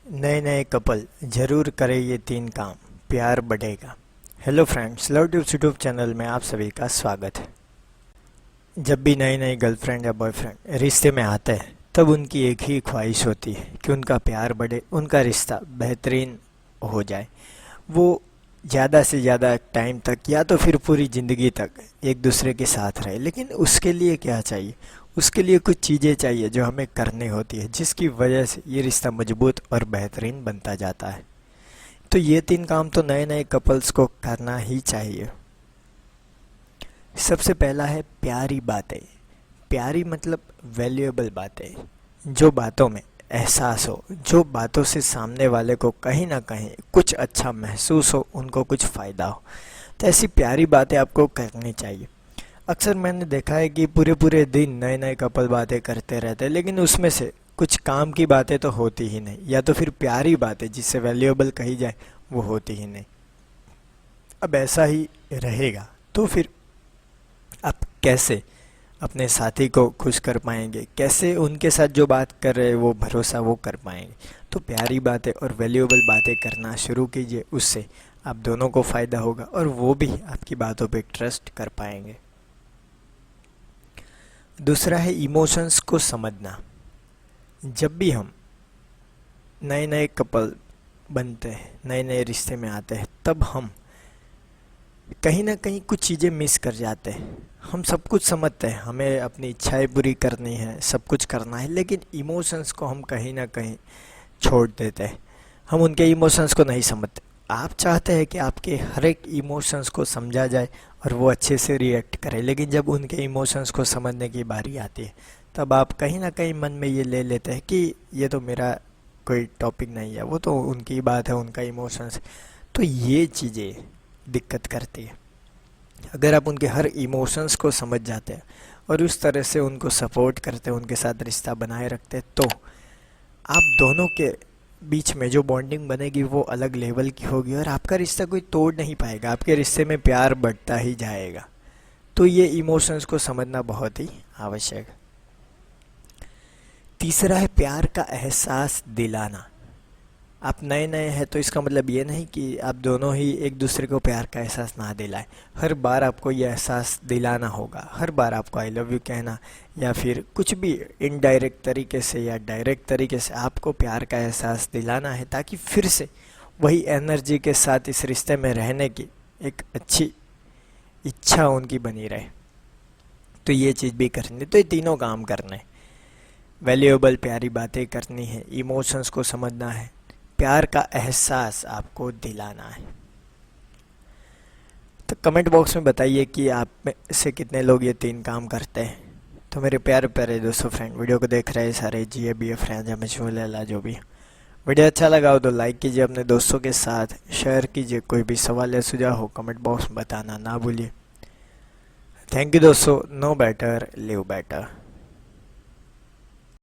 नए नए कपल जरूर करें ये 3 काम, प्यार बढ़ेगा। Hello friends, love tips YouTube channel में आप सभी का स्वागत है। जब भी नए नए गर्लफ्रेंड या बॉयफ्रेंड रिश्ते में आते हैं तब उनकी एक ही ख्वाहिश होती है कि उनका प्यार बढ़े, उनका रिश्ता बेहतरीन हो जाए। वो ज़्यादा से ज़्यादा टाइम तक या तो फिर पूरी ज़िंदगी तक एक दूसरे के साथ रहे। लेकिन उसके लिए क्या चाहिए? उसके लिए कुछ चीज़ें चाहिए जो हमें करनी होती है, जिसकी वजह से ये रिश्ता मजबूत और बेहतरीन बनता जाता है। तो ये 3 काम तो नए नए कपल्स को करना ही चाहिए। सबसे पहला है प्यारी बातें। प्यारी मतलब वैल्यूएबल बातें, जो बातों में एहसास हो, जो बातों से सामने वाले को कहीं ना कहीं कुछ अच्छा महसूस हो, उनको कुछ फ़ायदा हो। तो ऐसी प्यारी बातें आपको करनी चाहिए। अक्सर मैंने देखा है कि पूरे पूरे दिन नए नए कपल बातें करते रहते हैं, लेकिन उसमें से कुछ काम की बातें तो होती ही नहीं, या तो फिर प्यारी बातें जिससे वैल्यूएबल कही जाए वो होती ही नहीं। अब ऐसा ही रहेगा तो फिर आप कैसे अपने साथी को खुश कर पाएंगे, कैसे उनके साथ जो बात कर रहे हैं वो भरोसा वो कर पाएंगे? तो प्यारी बातें और वैल्यूएबल बातें करना शुरू कीजिए, उससे आप दोनों को फ़ायदा होगा और वो भी आपकी बातों पे ट्रस्ट कर पाएंगे। दूसरा है इमोशंस को समझना। जब भी हम नए नए कपल बनते हैं, नए नए रिश्ते में आते हैं, तब हम कहीं ना कहीं कुछ चीज़ें मिस कर जाते हैं। हम सब कुछ समझते हैं, हमें अपनी इच्छाएं पूरी करनी है, सब कुछ करना है, लेकिन इमोशंस को हम कहीं ना कहीं छोड़ देते हैं। हम उनके इमोशंस को नहीं समझते। आप चाहते हैं कि आपके हर एक इमोशंस को समझा जाए और वो अच्छे से रिएक्ट करें, लेकिन जब उनके इमोशंस को समझने की बारी आती है तब आप कहीं ना कहीं मन में ये ले लेते हैं कि ये तो मेरा कोई टॉपिक नहीं है, वो तो उनकी बात है, उनका इमोशंस। तो ये चीज़ें दिक्कत करती है। अगर आप उनके हर इमोशंस को समझ जाते हैं और उस तरह से उनको सपोर्ट करते हैं, उनके साथ रिश्ता बनाए रखते हैं, तो आप दोनों के बीच में जो बॉन्डिंग बनेगी वो अलग लेवल की होगी और आपका रिश्ता कोई तोड़ नहीं पाएगा। आपके रिश्ते में प्यार बढ़ता ही जाएगा। तो ये इमोशंस को समझना बहुत ही आवश्यक है। तीसरा है प्यार का एहसास दिलाना। आप नए नए हैं तो इसका मतलब ये नहीं कि आप दोनों ही एक दूसरे को प्यार का एहसास ना दिलाएं। हर बार आपको ये एहसास दिलाना होगा, हर बार आपको आई लव यू कहना या फिर कुछ भी इनडायरेक्ट तरीके से या डायरेक्ट तरीके से आपको प्यार का एहसास दिलाना है, ताकि फिर से वही एनर्जी के साथ इस रिश्ते में रहने की एक अच्छी इच्छा उनकी बनी रहे। तो ये चीज़ भी करनी, तो ये तीनों काम करने, वैल्यूएबल प्यारी बातें करनी है, इमोशंस को समझना है, प्यार का एहसास आपको दिलाना है। तो कमेंट बॉक्स में बताइए कि आप में से कितने लोग ये 3 काम करते हैं। तो मेरे प्यारे प्यारे दोस्तों, फ्रेंड, वीडियो को देख रहे सारे जी बी ए फ्रेंड्स, हमें जो भी वीडियो अच्छा लगा हो तो लाइक कीजिए, अपने दोस्तों के साथ शेयर कीजिए। कोई भी सवाल या सुझाव हो कमेंट बॉक्स में बताना ना भूलिए। थैंक यू दोस्तों। No better live better.